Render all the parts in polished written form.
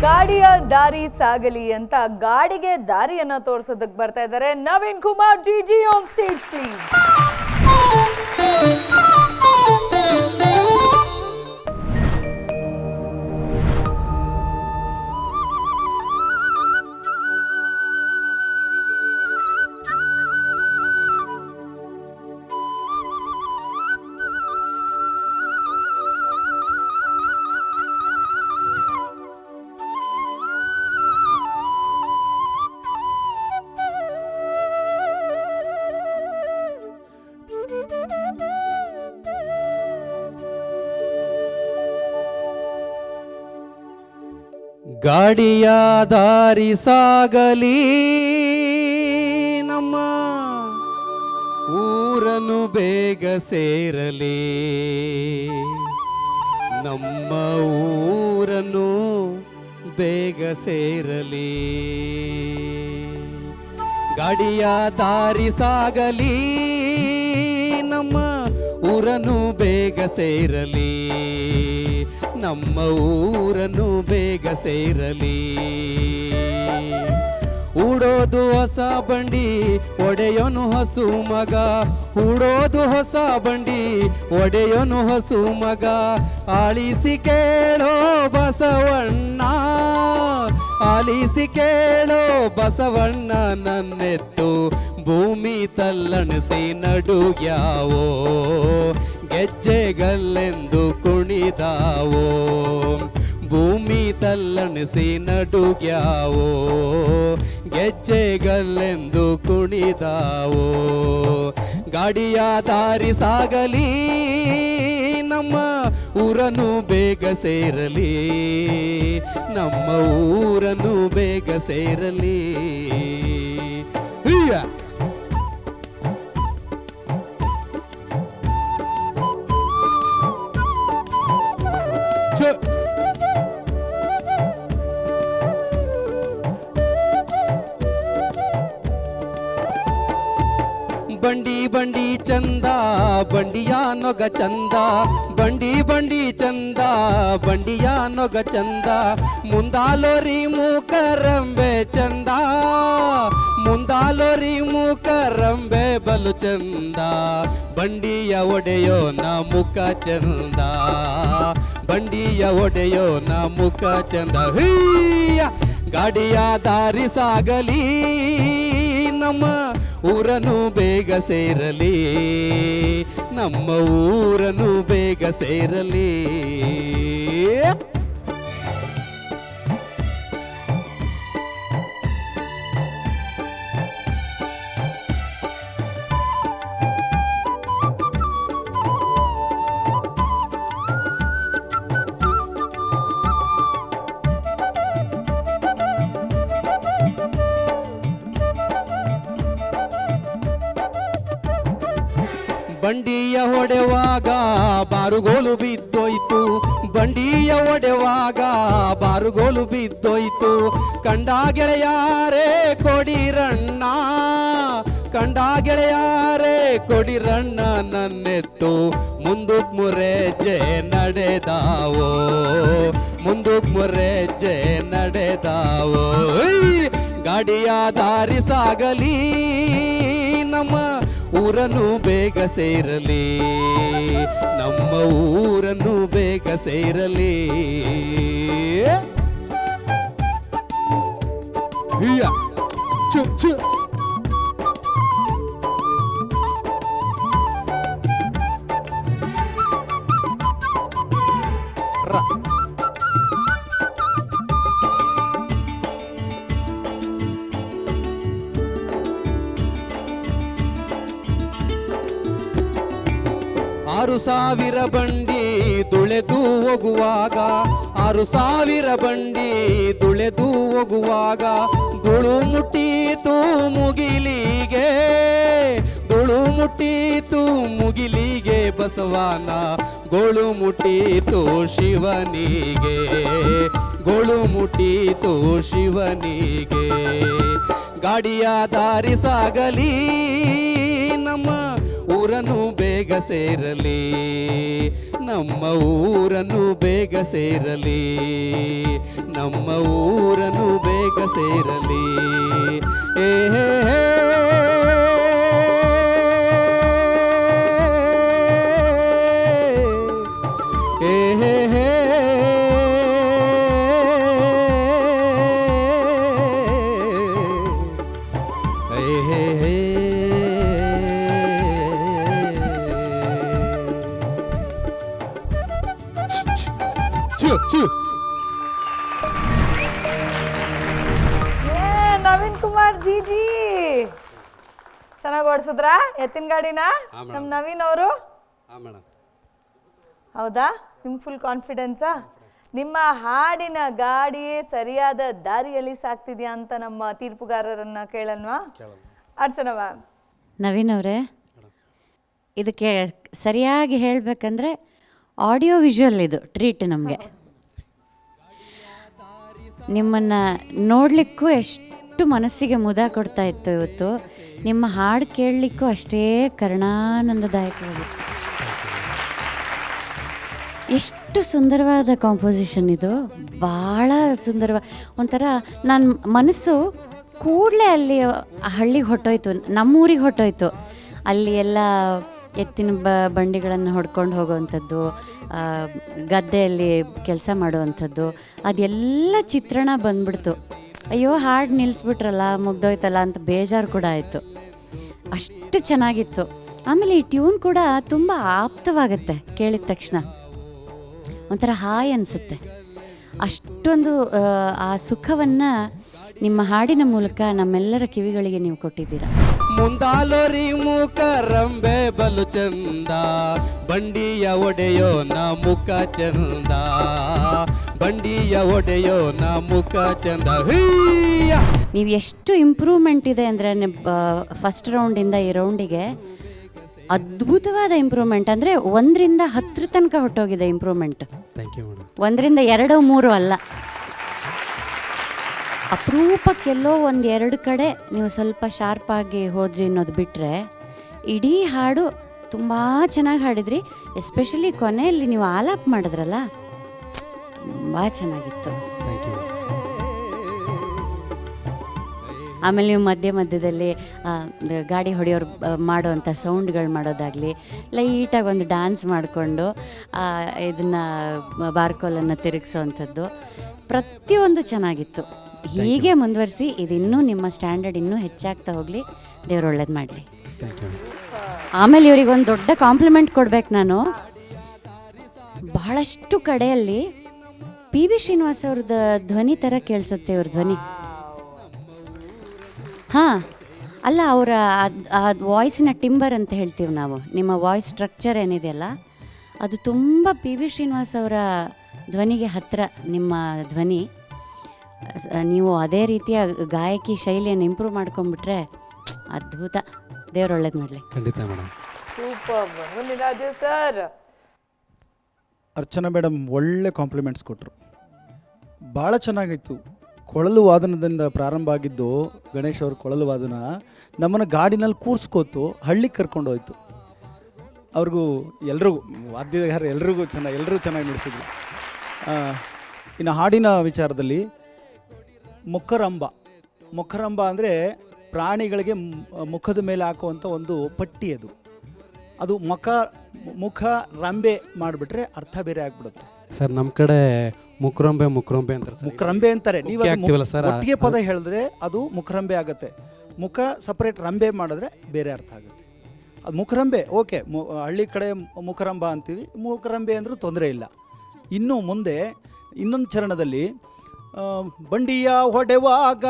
ಗಾಡಿಯ ದಾರಿ ಸಾಗಲಿ ಅಂತ ಗಾಡಿಗೆ ದಾರಿಯನ್ನ ತೋರಿಸೋದಕ್ಕೆ ಬರ್ತಾ ಇದ್ದಾರೆ Naveen Kumar GG on stage please. ಗಾಡಿಯ ದಾರಿ ಸಾಗಲಿ ನಮ್ಮ ಊರನ್ನು ಬೇಗ ಸೇರಲಿ, ನಮ್ಮ ಊರನ್ನು ಬೇಗ ಸೇರಲಿ. ಗಾಡಿಯ ದಾರಿ ಸಾಗಲಿ ನಮ್ಮ ಊರನ್ನು ಬೇಗ ಸೇರಲಿ, ನಮ್ಮ ಊರನ್ನು ಬೇಗ ಸೇರಲಿ. ಉಡೋದು ಹೊಸ ಬಂಡಿ ಒಡೆಯೋನು ಹಸು ಮಗ, ಉಡೋದು ಹೊಸ ಬಂಡಿ ಒಡೆಯೋನು ಹಸು ಮಗ. ಆಲಿಸಿ ಕೇಳೋ ಬಸವಣ್ಣ, ಆಲಿಸಿ ಕೇಳೋ ಬಸವಣ್ಣ, ನನ್ನೆತ್ತು ಭೂಮಿ ತಲ್ಲಣಿಸಿ ನಡುಗ್ಯಾವೋ, ಗೆಜ್ಜೆಗಲ್ಲೆಂದು ಕುಣಿದಾವೋ. ಭೂಮಿ ತಲ್ಲಣಿಸಿ ನಡುಗ್ಯಾವೋ, ಗೆಜ್ಜೆಗಲ್ಲೆಂದು ಕುಣಿದಾವೋ. ಗಾಡಿಯ ದಾರಿ ಸಾಗಲಿ ನಮ್ಮ ಊರನ್ನು ಬೇಗ ಸೇರಲಿ, ನಮ್ಮ ಊರನ್ನು ಬೇಗ ಸೇರಲಿ. ಬಂಡಿ ಬಂಡಿ ಚಂದ ಬಂಡಿಯ ನೊಗ ಚಂದ, ಬಂಡಿ ಬಂಡಿ ಚಂದ ಬಂಡಿಯ ನೊಗ ಚಂದ. ಮುಂದಾಲೋರಿ ಮೂಕರಂಬೆ ಚಂದ, ಮುಂದಾಲೋರಿ ಮೂಕರಂಬೆ ಬಲು ಚಂದ. ಬಂಡಿಯ ಒಡೆಯೋ ನ ಮುಖ ಚಂದ, ಬಂಡಿಯ ಒಡೆಯೋ ನ ಮುಖ ಚಂದ. ಗಾಡಿಯ ದಾರಿ ಸಾಗಲಿ ನಮ್ಮ ಊರನ್ನು ಬೇಗ ಸೇರಲಿ, ನಮ್ಮ ಊರನ್ನು ಬೇಗ ಸೇರಲಿ. ಬಂಡಿಯ ಹೊಡೆವಾಗ ಬಾರುಗೋಲು ಬಿದ್ದೋಯ್ತು, ಬಂಡಿಯ ಹೊಡೆವಾಗ ಬಾರುಗೋಲು ಬಿದ್ದೋಯ್ತು. ಕಂಡ ಗೆಳೆಯಾರೇ ಕೊಡಿರಣ್ಣ, ಕಂಡ ಗೆಳೆಯಾರೇ ಕೊಡಿರಣ್ಣ, ನನ್ನೆತ್ತು ಮುಂದಕ್ ಮುರೆಜ್ಜೆ ನಡೆದಾವೋ, ಮುಂದಕ್ ಮುರೆಜ್ಜೆ ನಡೆದಾವೋ. ಗಾಡಿಯ ದಾರಿ ಸಾಗಲಿ ನಮ್ಮ ಊರನ್ನು ಬೇಗ ಸೇರಲಿ, ನಮ್ಮ ಊರನ್ನು ಬೇಗ ಸೇರಲಿ. ಚು ಚು ಆರು ಸಾವಿರ ಬಂಡಿ ತುಳೆದು ಹೋಗುವಾಗ, 6,000 ಬಂಡಿ ತುಳೆದು ಹೋಗುವಾಗ. ಧೂಳು ಮುಟ್ಟೀತು ಮುಗಿಲಿಗೆ, ಧೂಳು ಮುಟ್ಟೀತು ಮುಗಿಲಿಗೆ ಬಸವನ ಗೋಳು ಮುಟ್ಟೀತು ಶಿವನಿಗೆ, ಗೋಳು ಮುಟ್ಟೀತು ಶಿವನಿಗೆ. ಗಾಡಿಯ ದಾರಿ ಸಾಗಲಿ ನಮ್ಮ ಊರನ್ನು ಬೇಗ ಸೇರಲಿ, ನಮ್ಮ ಊರನ್ನು ಬೇಗ ಸೇರಲಿ, ನಮ್ಮ ಊರನ್ನು ಬೇಗ ಸೇರಲಿ. ಏ ಹೇ ಹೇ. ಏ ಹೇ ಹೇ. ಏ ಹೇ ಹೇ. ನವೀನ್ ಕುಮಾರ್ ಜಿ ಚೆನ್ನಾಗಿ ಓಡಿಸಿದ್ರಾ ಎತ್ತಿನ ಗಾಡಿನ ನಮ್ಮ ನವೀನ್ ಅವರು? ಹೌದಾ? ನಿಮ್ಗೆ ಫುಲ್ ಕಾನ್ಫಿಡೆನ್ಸಾ? ನಿಮ್ಮ ಹಾಡಿನ ಗಾಡಿಯೇ ಸರಿಯಾದ ದಾರಿಯಲ್ಲಿ ಸಾಕ್ತಿದ್ಯಾ ಅಂತ ನಮ್ಮ ತೀರ್ಪುಗಾರರನ್ನ ಕೇಳಲ್ವಾ? ಅರ್ಚನಾ ಮ್ಯಾಮ್. ನವೀನ್ ಅವರೇ, ಇದಕ್ಕೆ ಸರಿಯಾಗಿ ಹೇಳಬೇಕಂದ್ರೆ ಆಡಿಯೋ ವಿಜುವಲ್ ಇದು ಟ್ರೀಟ್ ನಮಗೆ. ನಿಮ್ಮನ್ನು ನೋಡಲಿಕ್ಕೂ ಎಷ್ಟು ಮನಸ್ಸಿಗೆ ಮುದ ಕೊಡ್ತಾ ಇತ್ತು ಇವತ್ತು. ನಿಮ್ಮ ಹಾಡು ಕೇಳಲಿಕ್ಕೂ ಅಷ್ಟೇ ಕರುಣಾನಂದದಾಯಕವಾಗಿತ್ತು. ಎಷ್ಟು ಸುಂದರವಾದ ಕಾಂಪೋಸಿಷನ್ ಇದು, ಭಾಳ ಸುಂದರವಾದ. ಒಂಥರ ನನ್ನ ಮನಸ್ಸು ಕೂಡಲೇ ಅಲ್ಲಿ ಹಳ್ಳಿಗೆ ಹೊಟ್ಟೋಯ್ತು, ನಮ್ಮೂರಿಗೆ ಹೊಟ್ಟೋಯ್ತು. ಅಲ್ಲಿ ಎಲ್ಲ ಎತ್ತಿನ ಬಂಡಿಗಳನ್ನು ಹೊಡ್ಕೊಂಡು ಹೋಗುವಂಥದ್ದು, ಗದ್ದೆಯಲ್ಲಿ ಕೆಲಸ ಮಾಡುವಂಥದ್ದು, ಅದೆಲ್ಲ ಚಿತ್ರಣ ಬಂದ್ಬಿಡ್ತು. ಅಯ್ಯೋ ಹಾಡು ನಿಲ್ಲಿಸ್ಬಿಟ್ರಲ್ಲ, ಮುಗ್ದೋಯ್ತಲ್ಲ ಅಂತ ಬೇಜಾರು ಕೂಡ ಆಯಿತು. ಅಷ್ಟು ಚೆನ್ನಾಗಿತ್ತು. ಆಮೇಲೆ ಈ ಟ್ಯೂನ್ ಕೂಡ ತುಂಬ ಆಪ್ತವಾಗುತ್ತೆ, ಕೇಳಿದ ತಕ್ಷಣ ಒಂಥರ ಹಾಯ್ ಅನಿಸುತ್ತೆ. ಅಷ್ಟೊಂದು ಆ ಸುಖವನ್ನು ನಿಮ್ಮ ಹಾಡಿನ ಮೂಲಕ ನಮ್ಮೆಲ್ಲರ ಕಿವಿಗಳಿಗೆ ನೀವು ಕೊಟ್ಟಿದ್ದೀರಾ. ಮುಂದಾಲೋರಿ ಮುಖರಂಬೆ ಬಲು ಚಂದ, ಬಂಡಿಯ ಒಡೆಯೋ ನ ಮುಖ ಚಂದ, ಬಂಡಿಯ ಒಡೆಯೋ ನ ಮುಖ ಚಂದ. ನೀವು ಎಷ್ಟು ಇಂಪ್ರೂವ್ಮೆಂಟ್ ಇದೆ ಅಂದರೆ ಫಸ್ಟ್ ರೌಂಡಿಂದ ಈ ರೌಂಡಿಗೆ ಅದ್ಭುತವಾದ ಇಂಪ್ರೂವ್ಮೆಂಟ್. ಅಂದರೆ 1ರಿಂದ 10 ತನಕ ಹೊಟ್ಟೋಗಿದೆ ಇಂಪ್ರೂವ್ಮೆಂಟ್. Thank you madam. 1ರಿಂದ 2, 3 ಅಲ್ಲ. ಅಪರೂಪಕ್ಕೆಲ್ಲೋ 1-2 ಕಡೆ ನೀವು ಸ್ವಲ್ಪ ಶಾರ್ಪಾಗಿ ಹೋದ್ರಿ ಅನ್ನೋದು ಬಿಟ್ಟರೆ ಇಡೀ ಹಾಡು ತುಂಬ ಚೆನ್ನಾಗಿ ಹಾಡಿದ್ರಿ. ಎಸ್ಪೆಷಲಿ ಕೊನೆಯಲ್ಲಿ ನೀವು ಆಲಾಪ್ ಮಾಡಿದ್ರಲ್ಲ, ತುಂಬ ಚೆನ್ನಾಗಿತ್ತು. Thank you. ಆಮೇಲೆ ನೀವು ಮಧ್ಯದಲ್ಲಿ ಗಾಡಿ ಹೊಡೆಯೋರು ಮಾಡೋವಂಥ ಸೌಂಡ್ಗಳು ಮಾಡೋದಾಗಲಿ, ಲೈಟಾಗಿ ಒಂದು ಡ್ಯಾನ್ಸ್ ಮಾಡಿಕೊಂಡು ಇದನ್ನು ಬಾರ್ಕೋಲನ್ನು ತಿರುಗಿಸೋವಂಥದ್ದು, ಪ್ರತಿಯೊಂದು ಚೆನ್ನಾಗಿತ್ತು. ಹೀಗೆ ಮುಂದುವರಿಸಿ, ಇದಿನ್ನೂ ನಿಮ್ಮ ಸ್ಟ್ಯಾಂಡರ್ಡ್ ಇನ್ನೂ ಹೆಚ್ಚಾಗ್ತಾ ಹೋಗಲಿ, ದೇವ್ರು ಒಳ್ಳೇದು ಮಾಡಲಿ. ಆಮೇಲೆ ಇವ್ರಿಗೆ ಒಂದು ದೊಡ್ಡ ಕಾಂಪ್ಲಿಮೆಂಟ್ ಕೊಡ್ಬೇಕು ನಾನು. ಬಹಳಷ್ಟು ಕಡೆಯಲ್ಲಿ PB ಶ್ರೀನಿವಾಸ್ ಅವ್ರದ್ದು ಧ್ವನಿ ಥರ ಕೇಳಿಸುತ್ತೆ ಇವ್ರ ಧ್ವನಿ. ಹಾಂ, ಅಲ್ಲ, ಅವರ ವಾಯ್ಸಿನ ಟಿಂಬರ್ ಅಂತ ಹೇಳ್ತೀವಿ ನಾವು. ನಿಮ್ಮ ವಾಯ್ಸ್ ಸ್ಟ್ರಕ್ಚರ್ ಏನಿದೆಯಲ್ಲ, ಅದು ತುಂಬ PB ಶ್ರೀನಿವಾಸ್ ಅವರ ಧ್ವನಿಗೆ ಹತ್ತಿರ ನಿಮ್ಮ ಧ್ವನಿ. ನೀವು ಅದೇ ರೀತಿಯ ಗಾಯಕಿ ಶೈಲಿಯನ್ನು ಇಂಪ್ರೂವ್ ಮಾಡ್ಕೊಂಡ್ಬಿಟ್ರೆ ಅದ್ಭುತ. ದೇವ್ರು ಒಳ್ಳೇದು ಮಾಡಲಿ. ಖಂಡಿತ madam. Super. Muniraju sir. Archana madam ಒಳ್ಳೆ ಕಾಂಪ್ಲಿಮೆಂಟ್ಸ್ ಕೊಟ್ಟರು. ಭಾಳ ಚೆನ್ನಾಗಿತ್ತು. ಕೊಳಲು ವಾದನದಿಂದ ಪ್ರಾರಂಭ ಆಗಿದ್ದು, ಗಣೇಶ್ ಅವ್ರ ಕೊಳಲು ವಾದನ ನಮ್ಮನ್ನು ಗಾಡಿನಲ್ಲಿ ಕೂರಿಸ್ಕೋತು ಹಳ್ಳಿಗೆ ಕರ್ಕೊಂಡು ಹೋಯ್ತು. ಅವ್ರಿಗೂ ಎಲ್ರಿಗೂ ವಾದ್ಯಗಾರ ಎಲ್ಲರೂ ಚೆನ್ನಾಗಿ ನಡೆಸಿದ್ರು. ಇನ್ನು ಹಾಡಿನ ವಿಚಾರದಲ್ಲಿ ಮೊಕ್ಕರಂಬ ಅಂದರೆ ಪ್ರಾಣಿಗಳಿಗೆ ಮುಖದ ಮೇಲೆ ಹಾಕುವಂಥ ಒಂದು ಪಟ್ಟಿ. ಅದು ಮುಖ ರಂಬೆ ಮಾಡಿಬಿಟ್ರೆ ಅರ್ಥ ಬೇರೆ ಆಗ್ಬಿಡುತ್ತೆ ಸರ್. ನಮ್ಮ ಕಡೆ ಮುಕ್ರಂಬೆ ಅಂತಾರೆ. ಮುಕ್ರಂಬೆ ಅಂತಾರೆ. ನೀವು ಸರ್ ಒಟ್ಟಿಗೆ ಪದ ಹೇಳಿದ್ರೆ ಅದು ಮುಖರಂಬೆ ಆಗುತ್ತೆ. ಮುಖ ಸಪ್ರೇಟ್ ರಂಬೆ ಮಾಡಿದ್ರೆ ಬೇರೆ ಅರ್ಥ ಆಗುತ್ತೆ. ಅದು ಮುಖರಂಬೆ ಓಕೆ, ಹಳ್ಳಿ ಕಡೆ ಮುಖರಂಬ ಅಂತೀವಿ. ಮುಖರಂಬೆ ಅಂದರೂ ತೊಂದರೆ ಇಲ್ಲ. ಇನ್ನು ಮುಂದೆ ಇನ್ನೊಂದು ಚರಣದಲ್ಲಿ ಬಂಡಿಯ ಹೊಡೆವಾಗ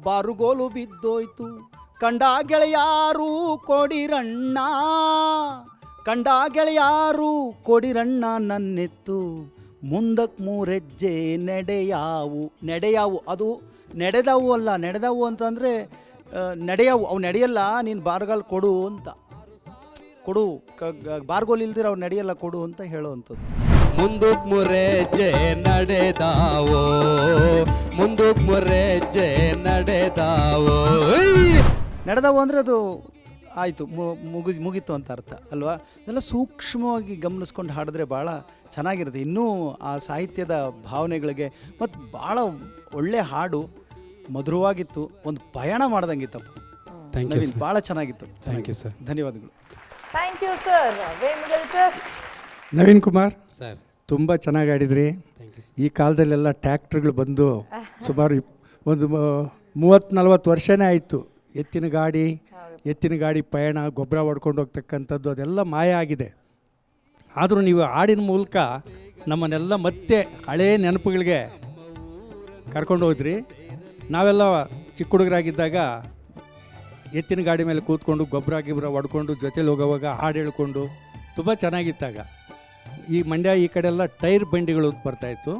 ಬಾರುಗೋಲು ಬಿದ್ದೋಯ್ತು, ಕಂಡ ಗೆಳೆಯಾರು ಕೊಡಿರಣ್ಣ, ಕಂಡ ಗೆಳೆಯಾರು ಕೊಡಿರಣ್ಣ ನನ್ನೆತ್ತು, ಮುಂದಕ್ಕೆ 3 ಹೆಜ್ಜೆ ನಡೆಯಾವು. ಅದು ನಡೆದವು ಅಲ್ಲ, ನಡೆದವು ಅಂತಂದರೆ ನಡೆಯವು. ಅವು ನಡೆಯಲ್ಲ, ನೀನು ಬಾರ್ಗಾಲ್ ಕೊಡು ಅಂತ, ಕೊಡು ಬಾರ್ಗೋಲ್ ಇಲ್ದಿರ ಅವ್ರು ನಡೆಯಲ್ಲ, ಕೊಡು ಅಂತ ಹೇಳುವಂಥದ್ದು. ಮುಂದಕ್ಕೆ 3 ಹೆಜ್ಜೆ ನಡೆದಾವೋ, ಮುಂದಕ್ಕೆ 3 ಹೆಜ್ಜೆ ನಡೆದಾವೋ. ನಡೆದವು ಅಂದರೆ ಅದು ಆಯಿತು ಮುಗೀತು ಅಂತ ಅರ್ಥ ಅಲ್ವಾ. ಇದೆಲ್ಲ ಸೂಕ್ಷ್ಮವಾಗಿ ಗಮನಿಸ್ಕೊಂಡು ಹಾಡಿದ್ರೆ ಭಾಳ ಚೆನ್ನಾಗಿರುತ್ತೆ. ಇನ್ನೂ ಆ ಸಾಹಿತ್ಯದ ಭಾವನೆಗಳಿಗೆ ಮತ್ತು ಭಾಳ ಒಳ್ಳೆ ಹಾಡು, ಮಧುರವಾಗಿತ್ತು, ಒಂದು ಪಯಣ ಮಾಡ್ದಂಗಿತ್ತಪ್ಪ. ಥ್ಯಾಂಕ್ ಯು ನವೀನ್ ಭಾಳ ಚೆನ್ನಾಗಿತ್ತು. Thank you sir. ಧನ್ಯವಾದಗಳು. Thank you sir. Venugopal sir. Naveen Kumar sir ತುಂಬ ಚೆನ್ನಾಗಿ ಆಡಿದ್ರಿ. ಈ ಕಾಲದಲ್ಲೆಲ್ಲ ಟ್ಯಾಕ್ಟ್ರುಗಳು ಬಂದು ಸುಮಾರು ಒಂದು 30-40 ವರ್ಷನೇ ಆಯಿತು. ಎತ್ತಿನ ಗಾಡಿ ಪಯಣ, ಗೊಬ್ಬರ ಹೊಡ್ಕೊಂಡು ಹೋಗ್ತಕ್ಕಂಥದ್ದು ಅದೆಲ್ಲ ಮಾಯ ಆಗಿದೆ. ಆದರೂ ನೀವು ಹಾಡಿನ ಮೂಲಕ ನಮ್ಮನ್ನೆಲ್ಲ ಮತ್ತೆ ಹಳೇ ನೆನಪುಗಳಿಗೆ ಕರ್ಕೊಂಡು ಹೋದ್ರಿ. ನಾವೆಲ್ಲ ಚಿಕ್ಕ ಹುಡುಗರಾಗಿದ್ದಾಗ ಎತ್ತಿನ ಗಾಡಿ ಮೇಲೆ ಕೂತ್ಕೊಂಡು ಗೊಬ್ಬರ ಹೊಡ್ಕೊಂಡು ಜೊತೆಲಿ ಹೋಗೋವಾಗ ಹಾಡು ಹೇಳ್ಕೊಂಡು ತುಂಬ ಚೆನ್ನಾಗಿತ್ತಾಗ. ಈ ಮಂಡ್ಯ ಈ ಕಡೆಲ್ಲ ಟೈರ್ ಬಂಡಿಗಳು ಬರ್ತಾಯಿತ್ತು.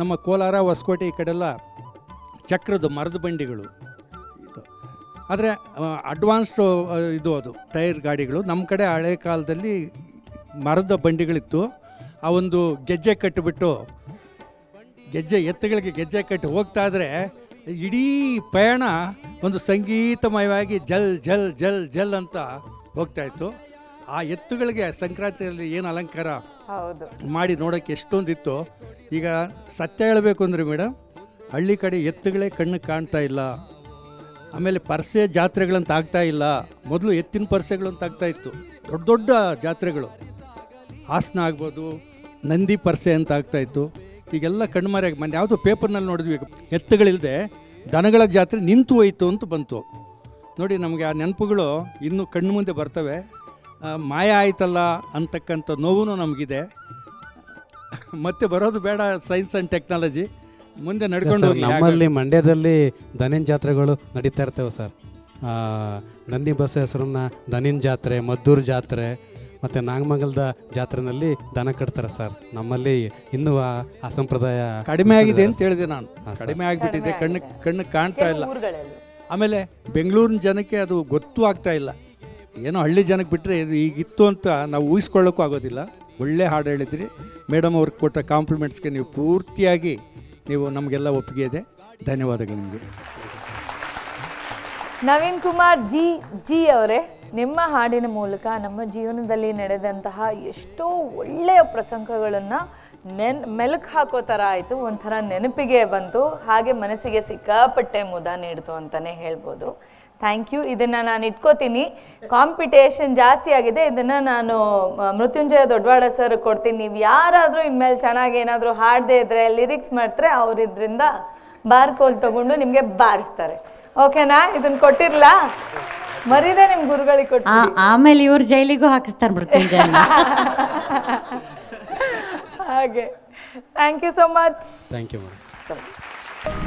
ನಮ್ಮ ಕೋಲಾರ ಹೊಸಕೋಟೆ ಈ ಕಡೆಲ್ಲ ಚಕ್ರದ ಮರದ ಬಂಡಿಗಳು ಇದು. ಆದರೆ ಅಡ್ವಾನ್ಸ್ಡು ಇದು ಅದು ಟೈರ್ ಗಾಡಿಗಳು. ನಮ್ಮ ಕಡೆ ಹಳೆ ಕಾಲದಲ್ಲಿ ಮರದ ಬಂಡಿಗಳಿತ್ತು. ಆ ಒಂದು ಗೆಜ್ಜೆ ಕಟ್ಟಿಬಿಟ್ಟು ಎತ್ತುಗಳಿಗೆ ಗೆಜ್ಜೆ ಕಟ್ಟಿ ಹೋಗ್ತಾ ಇದ್ರೆ ಇಡೀ ಪಯಣ ಒಂದು ಸಂಗೀತಮಯವಾಗಿ ಜಲ್ ಜಲ್ ಜಲ್ ಜಲ್ ಅಂತ ಹೋಗ್ತಾಯಿತ್ತು. ಆ ಎತ್ತುಗಳಿಗೆ ಸಂಕ್ರಾಂತಿಯಲ್ಲಿ ಏನು ಅಲಂಕಾರ ಹೌದು ಮಾಡಿ ನೋಡೋಕ್ಕೆ ಎಷ್ಟೊಂದಿತ್ತು. ಈಗ ಸತ್ಯ ಹೇಳಬೇಕು ಅಂದರೆ ಮೇಡಮ್, ಹಳ್ಳಿ ಕಡೆ ಎತ್ತುಗಳೇ ಕಣ್ಣಿಗೆ ಕಾಣ್ತಾ ಇಲ್ಲ. ಆಮೇಲೆ ಪರ್ಸೆ ಜಾತ್ರೆಗಳಂತ ಆಗ್ತಾ ಇಲ್ಲ. ಮೊದಲು ಎತ್ತಿನ ಪರ್ಸೆಗಳು ಅಂತ ಆಗ್ತಾಯಿತ್ತು, ದೊಡ್ಡ ದೊಡ್ಡ ಜಾತ್ರೆಗಳು. ಹಾಸನ ಆಗ್ಬೋದು, ನಂದಿ ಪರ್ಸೆ ಅಂತ ಆಗ್ತಾಯಿತ್ತು. ಈಗೆಲ್ಲ ಕಣ್ಮರೆಯಾಗಿ ಮೊನ್ನೆ ಯಾವುದೋ ಪೇಪರ್ನಲ್ಲಿ ನೋಡಿದ್ವಿ, ಎತ್ತುಗಳಿಲ್ಲದೆ ದನಗಳ ಜಾತ್ರೆ ನಿಂತು ಹೋಯಿತು ಅಂತ ಬಂತು. ನೋಡಿ, ನಮಗೆ ಆ ನೆನಪುಗಳು ಇನ್ನೂ ಕಣ್ಣು ಮುಂದೆ ಬರ್ತವೆ. ಮಾಯ ಆಯ್ತಲ್ಲ ಅಂತಕ್ಕಂಥ ನೋವು ನಮಗಿದೆ. ಮತ್ತೆ ಬರೋದು ಬೇಡ ಸೈನ್ಸ್ ಆ್ಯಂಡ್ ಟೆಕ್ನಾಲಜಿ, ಮುಂದೆ ನಡ್ಕೊಂಡು ಹೋಗಿ. ನಮ್ಮಲ್ಲಿ ಮಂಡ್ಯದಲ್ಲಿ ದನಿನ್ ಜಾತ್ರೆಗಳು ನಡೀತಾ ಇರ್ತೇವೆ ಸರ್. ನಂದಿ ಬಸ್ ಹೆಸರನ್ನ ದನಿನ್ ಜಾತ್ರೆ, ಮದ್ದೂರು ಜಾತ್ರೆ ಮತ್ತು ನಾಗಮಂಗಲದ ಜಾತ್ರೆನಲ್ಲಿ ದನ ಕಟ್ತಾರೆ ಸರ್. ನಮ್ಮಲ್ಲಿ ಇನ್ನೂ ಆ ಸಂಪ್ರದಾಯ ಕಡಿಮೆ ಆಗಿದೆ ಅಂತ ಹೇಳಿದೆ ನಾನು. ಹಾಂ ಸರ್. ಕಡಿಮೆ ಆಗಿಬಿಟ್ಟಿದೆ, ಕಣ್ಣು ಕಾಣ್ತಾ ಇಲ್ಲ. ಊರುಗಳಲ್ಲಿ ಆಮೇಲೆ ಬೆಂಗಳೂರಿನ ಜನಕ್ಕೆ ಅದು ಗೊತ್ತೂ ಆಗ್ತಾ ಇಲ್ಲ. ಏನೋ ಹಳ್ಳಿ ಜನಕ್ಕೆ ಬಿಟ್ಟರೆ ಇದು ಈಗಿತ್ತು ಅಂತ ನಾವು ಊಹಿಸ್ಕೊಳ್ಳೋಕ್ಕೂ ಆಗೋದಿಲ್ಲ. ಒಳ್ಳೆ ಹಾಡು ಹೇಳಿದ್ರಿ ಮೇಡಮ್. ಅವ್ರಿಗೆ ಕೊಟ್ಟ ಕಾಂಪ್ಲಿಮೆಂಟ್ಸ್ಗೆ ನೀವು ಪೂರ್ತಿಯಾಗಿ ನಮಗೆಲ್ಲ ಒಪ್ಪಿಗೆ ಇದೆ. ಧನ್ಯವಾದಗಳು ನಿಮಗೆ. ನವೀನ್ ಕುಮಾರ್ ಜಿ ಅವರೇ, ನಿಮ್ಮ ಹಾಡಿನ ಮೂಲಕ ನಮ್ಮ ಜೀವನದಲ್ಲಿ ನಡೆದಂತಹ ಎಷ್ಟೋ ಒಳ್ಳೆಯ ಪ್ರಸಂಗಗಳನ್ನು ಮೆಲುಕು ಹಾಕೋ ಥರ ಆಯಿತು. ಒಂಥರ ನೆನಪಿಗೆ ಬಂತು, ಹಾಗೆ ಮನಸ್ಸಿಗೆ ಸಿಕ್ಕಾಪಟ್ಟೆ ಮುದ ನೀಡ್ತು ಅಂತಲೇ ಹೇಳ್ಬೋದು. Thank you. ಇದನ್ನು ನಾನು ಇಟ್ಕೋತೀನಿ. ಕಾಂಪಿಟೇಷನ್ ಜಾಸ್ತಿ ಆಗಿದೆ, ಇದನ್ನು ನಾನು ಮೃತ್ಯುಂಜಯ ದೊಡ್ಡವಾಡ ಸರ್ ಕೊಡ್ತೀನಿ. ನೀವು ಯಾರಾದರೂ ಇನ್ಮೇಲೆ ಚೆನ್ನಾಗಿ ಏನಾದರೂ ಹಾಡದೇ ಇದ್ದರೆ, ಲಿರಿಕ್ಸ್ ಮಾಡ್ತಾರೆ, ಅವ್ರು ಇದರಿಂದ ಬಾರ್ಕೋಲ್ ತೊಗೊಂಡು ನಿಮಗೆ ಬಾರಿಸ್ತಾರೆ. ಓಕೆನಾ? ಇದನ್ನು ಕೊಟ್ಟಿರಲಾ? ಮರಿದೆ ನಿಮ್ಮ ಗುರುಗಳಿಗೆ ಕೊಟ್ಟು. ಆಮೇಲೆ ಇವ್ರು ಜೈಲಿಗೂ ಹಾಕಿಸ್ತಾರೆ ಮೃತ್ಯುಂಜಯ. ಹಾಗೆ thank you so much. Thank you madam.